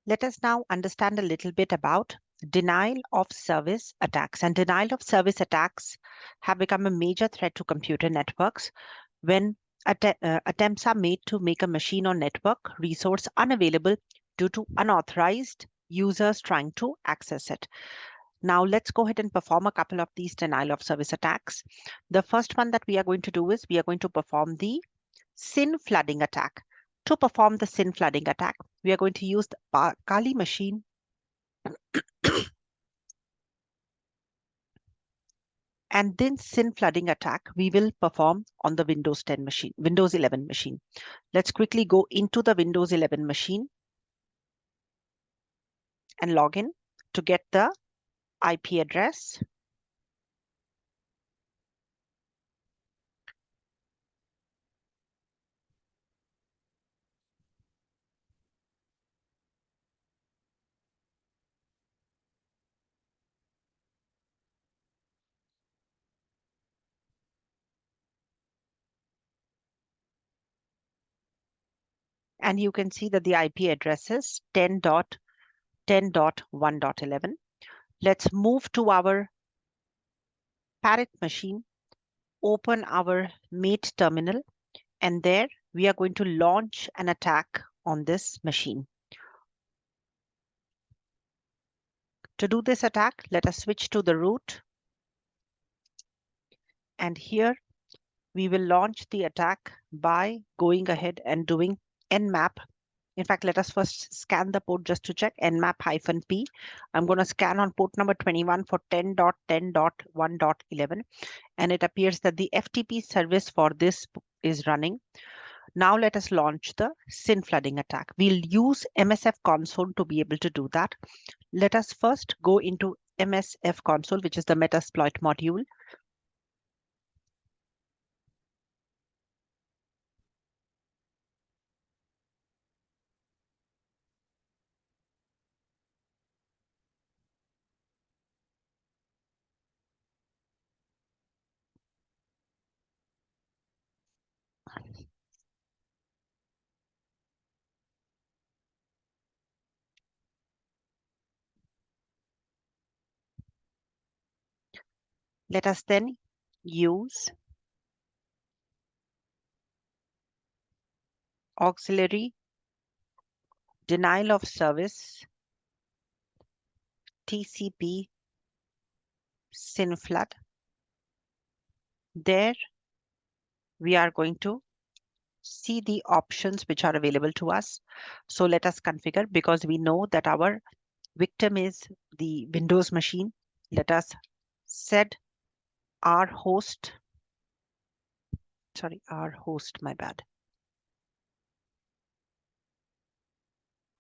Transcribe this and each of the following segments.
Let us now understand a little bit about denial of service attacks. And denial of service attacks have become a major threat to computer networks when attempts are made to make a machine or network resource unavailable due to unauthorized users trying to access it. Now let's go ahead and perform a couple of these denial of service attacks. The first one that we are going to do is we are going to perform the SYN flooding attack. To perform the SYN flooding attack, we are going to use the Kali machine and then SYN flooding attack we will perform on the Windows 10 machine, Windows 11 machine. Let's quickly go into the Windows 11 machine and log in to get the IP address. And you can see that the IP address is 10.10.1.11. Let's move to our parent machine, open our mate terminal, and there we are going to launch an attack on this machine. To do this attack, let us switch to the root. And here we will launch the attack by going ahead and doing nmap. In fact, let us first scan the port just to check nmap-p. I'm going to scan on port number 21 for 10.10.1.11. And it appears that the FTP service for this is running. Now let us launch the SYN flooding attack. We'll use MSF console to be able to do that. Let us first go into MSF console, which is the Metasploit module. Let us then use auxiliary denial of service TCP SYN flood. There we are going to see the options which are available to us. So let us configure, because we know that our victim is the Windows machine. Let us set our host, my bad.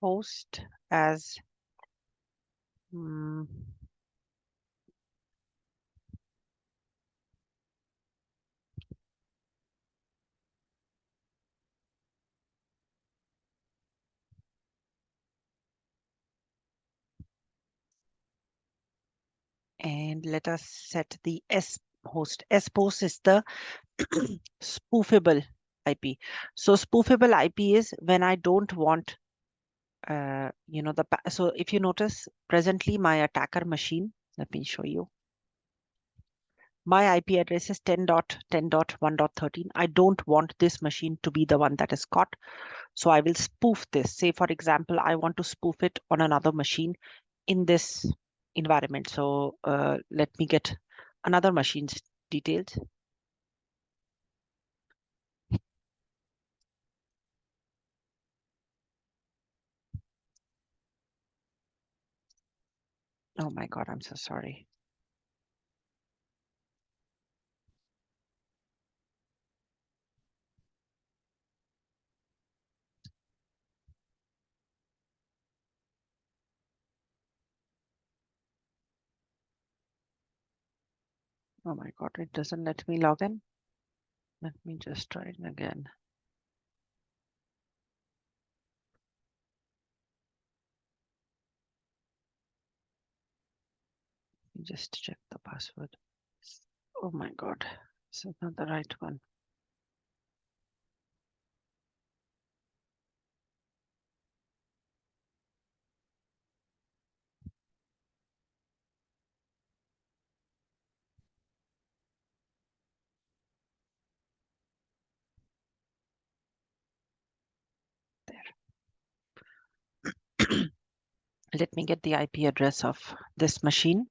Host as and let us set the S host. S host is the spoofable IP. So spoofable IP is when I don't want, so if you notice presently my attacker machine, let me show you. My IP address is 10.10.1.13. I don't want this machine to be the one that is caught. So I will spoof this. Say, for example, I want to spoof it on another machine in this environment. So let me get another machine's details. Oh my God, I'm so sorry. Oh my God, it doesn't let me log in. Let me just try it again. Just check the password. Oh my God, this is not the right one. Let me get the IP address of this machine.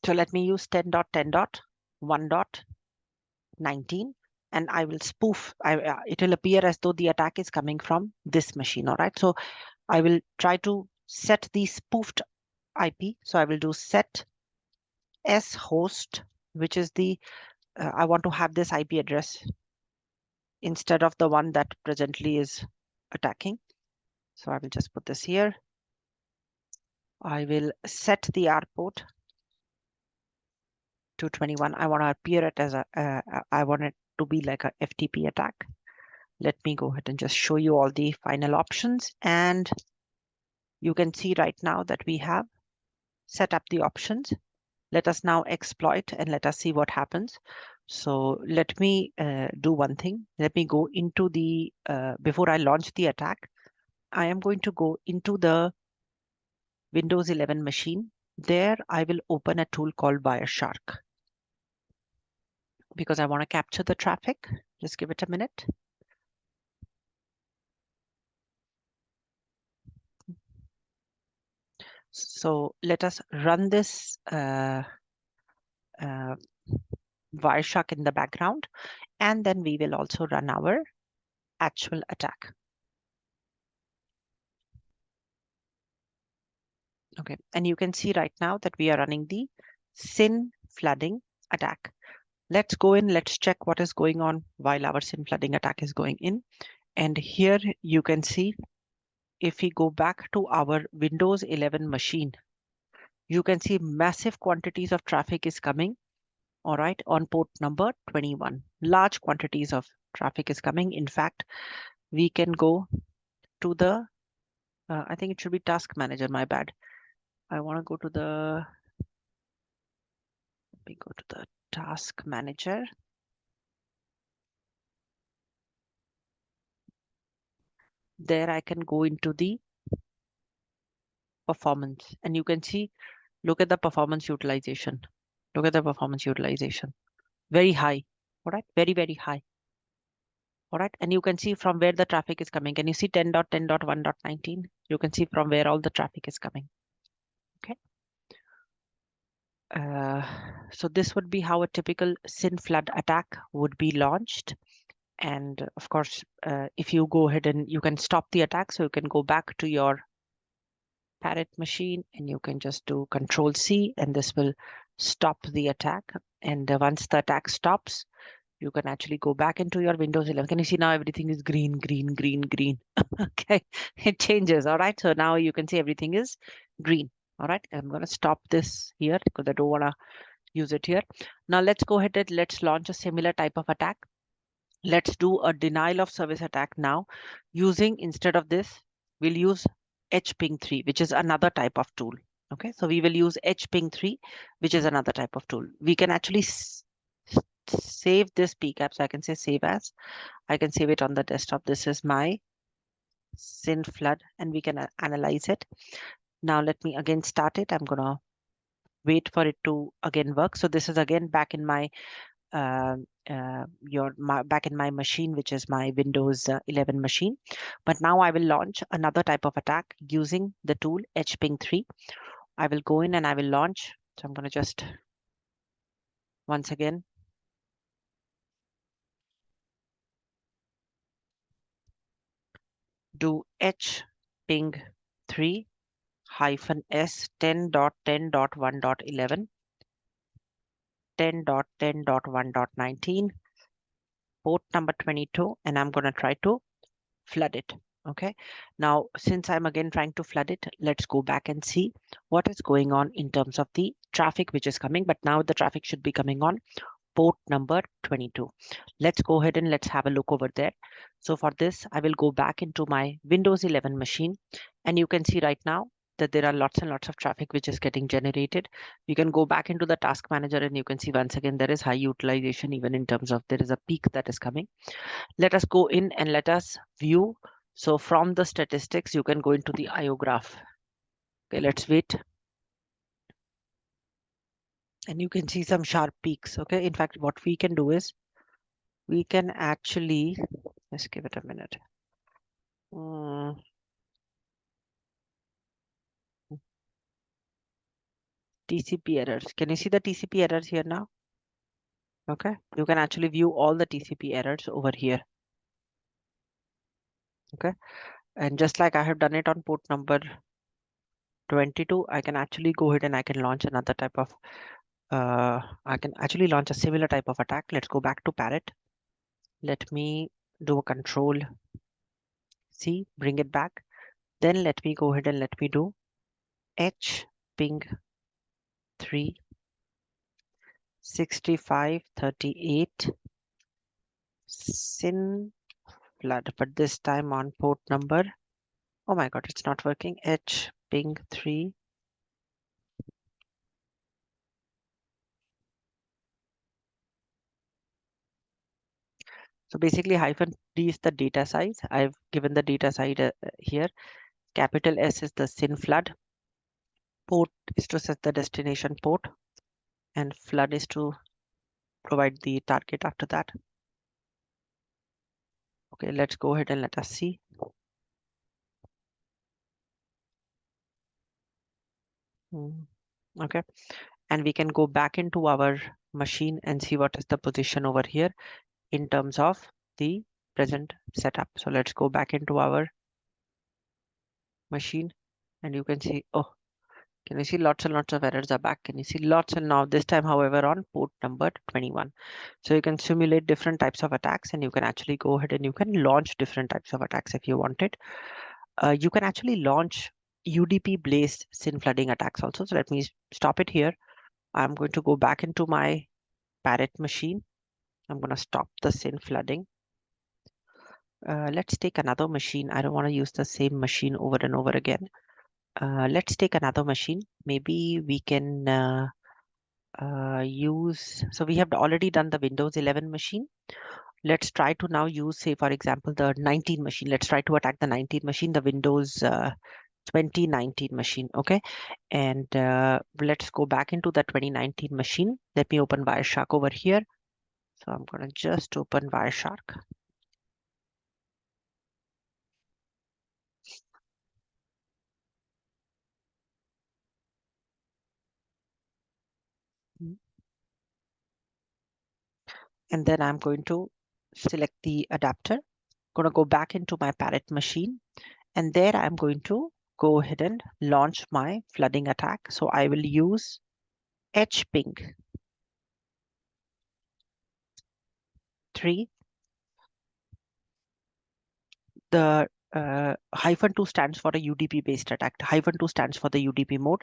So let me use 10.10.1.19 and I will spoof. It will appear as though the attack is coming from this machine. All right. So I will try to set the spoofed IP. So I will do set s host, which is the I want to have this IP address instead of the one that presently is attacking. So I will just put this here. I will set the R port to 21. I want to appear it as I want it to be like a FTP attack. Let me go ahead and just show you all the final options. And you can see right now that we have set up the options. Let us now exploit and let us see what happens. So let me do one thing. Let me go into the, before I launch the attack, I am going to go into the Windows 11 machine. There I will open a tool called Wireshark because I want to capture the traffic. Just give it a minute. So let us run this Wireshark in the background, and then we will also run our actual attack. Okay, and you can see right now that we are running the SYN flooding attack. Let's go in, let's check what is going on while our SYN flooding attack is going in. And here you can see, if we go back to our Windows 11 machine, you can see massive quantities of traffic is coming, all right, on port number 21. Large quantities of traffic is coming. In fact, we can go to the, I think it should be task manager, my bad. I want to go to the, let me go to the task manager. There I can go into the performance and you can see, look at the performance utilization. Look at the performance utilization. Very high, all right, very, very high. All right, and you can see from where the traffic is coming. Can you see 10.10.1.19? You can see from where all the traffic is coming. Okay. So this would be how a typical SYN flood attack would be launched. And of course, if you go ahead and you can stop the attack, so you can go back to your parent machine and you can just do Control-C and this will stop the attack. And once the attack stops, you can actually go back into your Windows 11. Can you see now everything is green, green, green, green? Okay, it changes. All right, so now you can see everything is green. All right, I'm going to stop this here because I don't want to use it here. Now let's go ahead and let's launch a similar type of attack. Let's do a denial of service attack now using, instead of this, we'll use hping3, which is another type of tool. Okay, so we will use hping3, which is another type of tool. We can actually save this PCAP. So I can say save as. I can save it on the desktop. This is my SYN flood and we can analyze it. Now let me again start it. I'm gonna wait for it to again work. So this is again back in my back in my machine, which is my Windows 11 machine. But now I will launch another type of attack using the tool hping3. I will go in and I will launch. So I'm going to just once again do hping3 -s 10.10.1.11 10.10.1.19 port number 22, and I'm going to try to flood it. Okay, now since I'm again trying to flood it, let's go back and see what is going on in terms of the traffic which is coming. But now the traffic should be coming on port number 22. Let's go ahead and let's have a look over there. So for this, I will go back into my Windows 11 machine, and you can see right now that there are lots and lots of traffic which is getting generated. You can go back into the task manager and you can see once again there is high utilization, even in terms of there is a peak that is coming. Let us go in and let us view. So from the statistics, you can go into the IO graph. Okay, let's wait. And you can see some sharp peaks. Okay, in fact, what we can do is we can actually, let's give it a minute. TCP errors. Can you see the TCP errors here now? Okay, you can actually view all the TCP errors over here. Okay, and just like I have done it on port number 22, I can actually go ahead and I can launch another type of, I can actually launch a similar type of attack. Let's go back to Parrot. Let me do a control C, bring it back. Then let me go ahead and let me do H ping 3 6538 SYN flood, but this time on port number, oh my god, it's not working. H ping 3. So basically -d is the data size. I've given the data size here. Capital S is the SYN flood. Port is to set the destination port, and flood is to provide the target after that. Okay, let's go ahead and let us see. Okay, and we can go back into our machine and see what is the position over here in terms of the present setup. So let's go back into our machine and you can see, oh, can you see lots and lots of errors are back? Can you see lots? And now this time, however, on port number 21. So you can simulate different types of attacks and you can actually go ahead and you can launch different types of attacks if you wanted. You can actually launch UDP based SYN flooding attacks also. So let me stop it here. I'm going to go back into my Parrot machine. I'm going to stop the SYN flooding. Let's take another machine. I don't want to use the same machine over and over again. Let's take another machine. Maybe we can use, so we have already done the Windows 11 machine. Let's try to now use, say, for example, the 19 machine. Let's try to attack the 19 machine, the Windows 2019 machine. Okay. And let's go back into the 2019 machine. Let me open Wireshark over here. So I'm going to just open Wireshark. And then I'm going to select the adapter. Going to go back into my Parrot machine. And there I'm going to go ahead and launch my flooding attack. So I will use hping 3. The -2 stands for a UDP based attack. -2 stands for the UDP mode.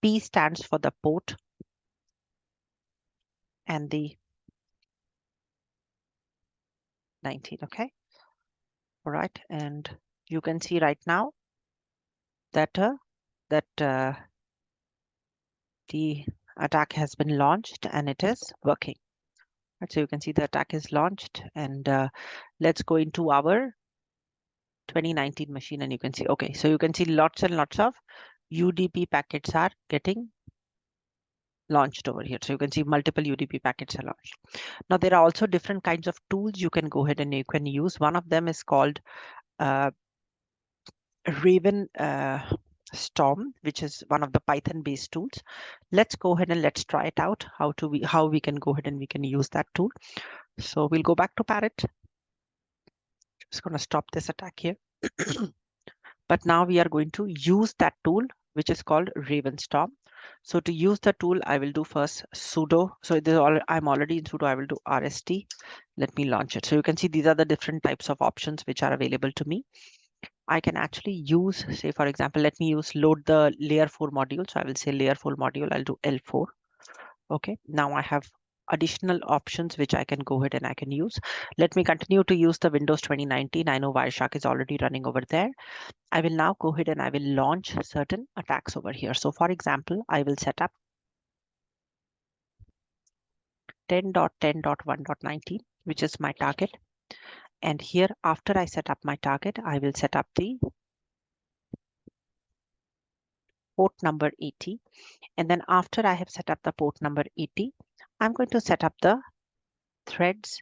P stands for the port and the 19. Okay. All right. And you can see right now that the attack has been launched and it is working. Right, so you can see the attack is launched and let's go into our 2019 machine and you can see, okay, so you can see lots and lots of UDP packets are getting launched over here. So you can see multiple UDP packets are launched. Now there are also different kinds of tools you can go ahead and you can use. One of them is called Raven Storm, which is one of the Python based tools. Let's go ahead and let's try it out, how we can go ahead and we can use that tool. So we'll go back to Parrot. Just going to stop this attack here. But now we are going to use that tool, which is called Ravenstorm. So to use the tool, I will do first sudo. So I'm already in sudo. I will do rst. Let me launch it. So you can see these are the different types of options which are available to me. I can actually use, say, for example, let me use load the layer 4 module. So I will say layer 4 module. I'll do L4. Okay. Now I have additional options which I can go ahead and I can use. Let me continue to use the Windows 2019. I know Wireshark is already running over there. I will now go ahead and I will launch certain attacks over here. So for example, I will set up 10.10.1.19, which is my target. And here, after I set up my target, I will set up the port number 80. And then after I have set up the port number 80, I'm going to set up the threads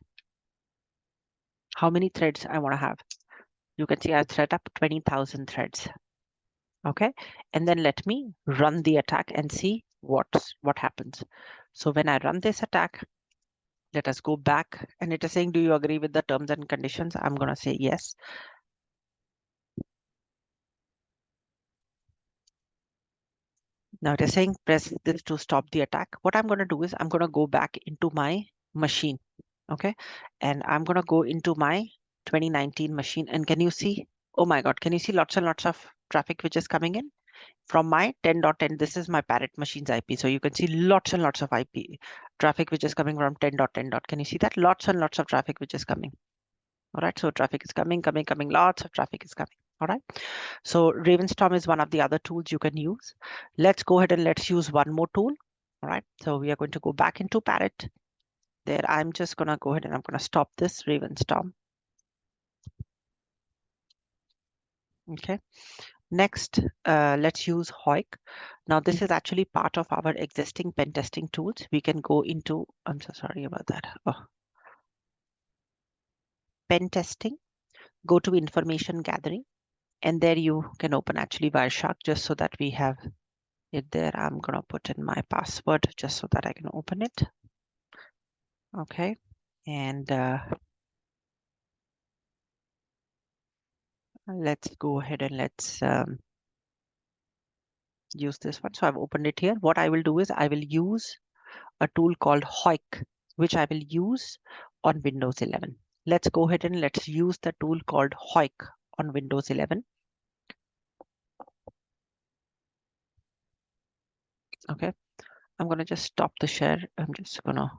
how many threads I want to have. You can see I set up 20,000 threads. Okay, and then let me run the attack and see what happens. So when I run this attack, let us go back, and it is saying, do you agree with the terms and conditions? I'm going to say yes. Now it is saying press this to stop the attack. What I'm going to do is I'm going to go back into my machine. Okay, and I'm going to go into my 2019 machine, and can you see, oh my god, can you see lots and lots of traffic which is coming in from my 10.10? This is my parrot machine's IP, so you can see lots and lots of IP traffic which is coming from 10.10. Can you see that? Lots and lots of traffic which is coming. All right, so traffic is coming, lots of traffic is coming. All right, so Ravenstorm is one of the other tools you can use. Let's go ahead and let's use one more tool. All right, so we are going to go back into Parrot. There, I'm just going to go ahead and I'm going to stop this Ravenstorm. Okay, next, let's use Hoik. Now, this is actually part of our existing pen testing tools. We can go into, I'm so sorry about that. Oh. Pen testing, go to information gathering, and there you can open actually Wireshark just so that we have it there. I'm going to put in my password just so that I can open it. Okay, and let's go ahead and let's use this one. So I've opened it here. What I will do is I will use a tool called Hoik, which I will use on Windows 11. Let's go ahead and let's use the tool called Hoik on Windows 11. Okay, I'm going to just stop the share. I'm just going to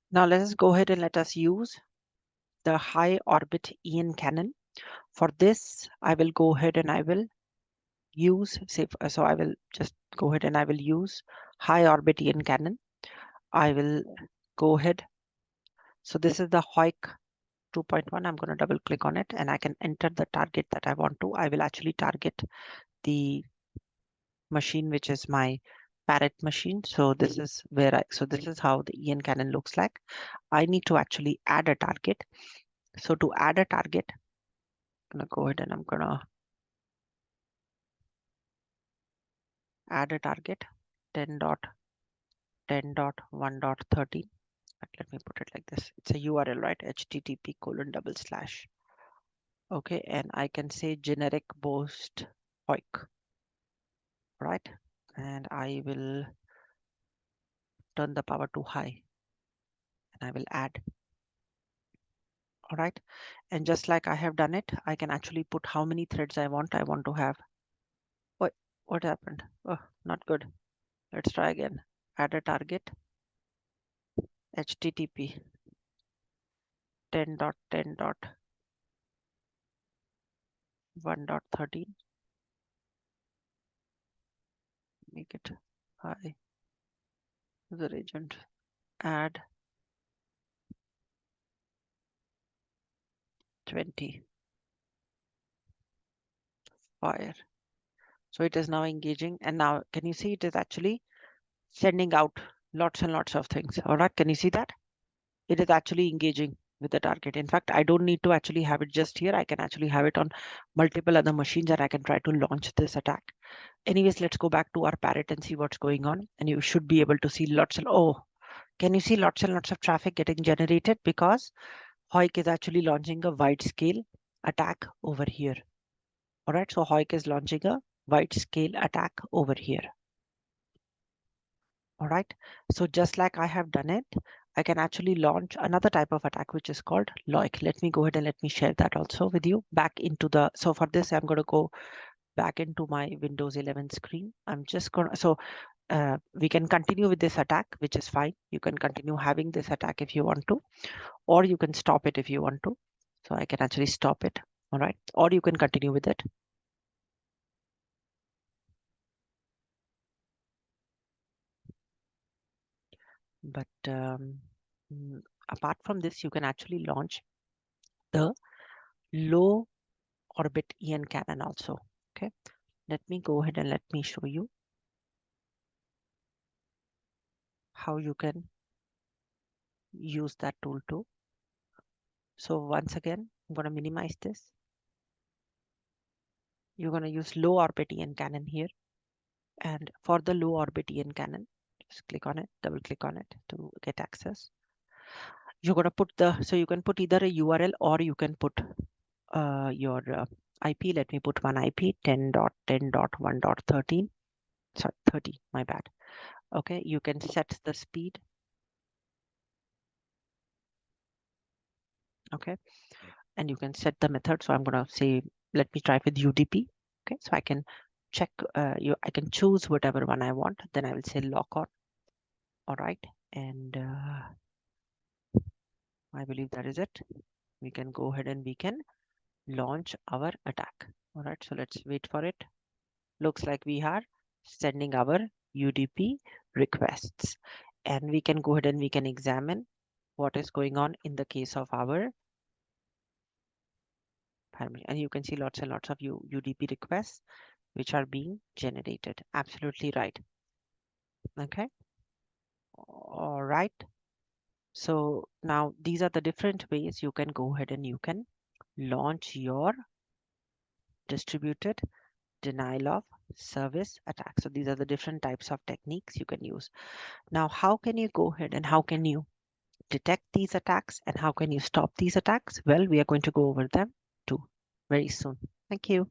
now let us go ahead and let us use the high orbit Ion cannon. For this, I will go ahead and I will use, so I will just go ahead and I will use high orbit Ion cannon. I will go ahead. So this is the Hoik 2.1. I'm going to double click on it and I can enter the target that I want to. I will actually target the machine, which is my Parrot machine. So this is where so this is how the Ion cannon looks like. I need to actually add a target. So to add a target, I'm going to go ahead and I'm going to add a target 10.10.1.13. Let me put it like this. It's a URL, right? http:// okay, and I can say generic boast Hoik, right? And I will turn the power to high and I will add. All right, and just like I have done it, I can actually put how many threads I want. I want to have, what happened? Oh, not good. Let's try again. Add a target, http 10.10.1.13. Make it high. User agent, add 20. Fire. So it is now engaging, and now can you see it is actually sending out lots and lots of things. All right, can you see that? It is actually engaging. with the target. In fact, I don't need to actually have it just here. I can actually have it on multiple other machines and I can try to launch this attack. Anyways, let's go back to our parrot and see what's going on. And you should be able to see lots of, oh, can you see lots and lots of traffic getting generated? Because Hoik is actually launching a wide scale attack over here. All right, so Hoik is launching a wide scale attack over here. All right, so just like I have done it, I can actually launch another type of attack, which is called Loic. Let me go ahead and let me share that also with you back into the, so for this, I'm going to go back into my Windows 11 screen. I'm just going to, so we can continue with this attack, which is fine. You can continue having this attack if you want to, or you can stop it if you want to. So I can actually stop it. All right, or you can continue with it. But apart from this, you can actually launch the low orbit EN cannon also. Okay, let me go ahead and let me show you how you can use that tool too. So once again, I'm going to minimize this. You're going to use low orbit EN cannon here. And for the low orbit EN cannon, just click on it, double click on it to get access. You're going to put the, so you can put either a URL or you can put your IP. Let me put one IP 10.10.1.13. Sorry, 30, my bad. Okay, you can set the speed. Okay, and you can set the method. So I'm going to say, let me try with UDP. Okay, so I can check, I can choose whatever one I want. Then I will say lock on. All right, and I believe that is it. We can go ahead and we can launch our attack. All right, so let's wait for it. Looks like we are sending our UDP requests, and we can go ahead and we can examine what is going on in the case of our permission. And you can see lots and lots of UDP requests which are being generated. Absolutely right. Okay. All right. So now these are the different ways you can go ahead and you can launch your distributed denial of service attack. So these are the different types of techniques you can use. Now, how can you go ahead and how can you detect these attacks and how can you stop these attacks? Well, we are going to go over them too very soon. Thank you.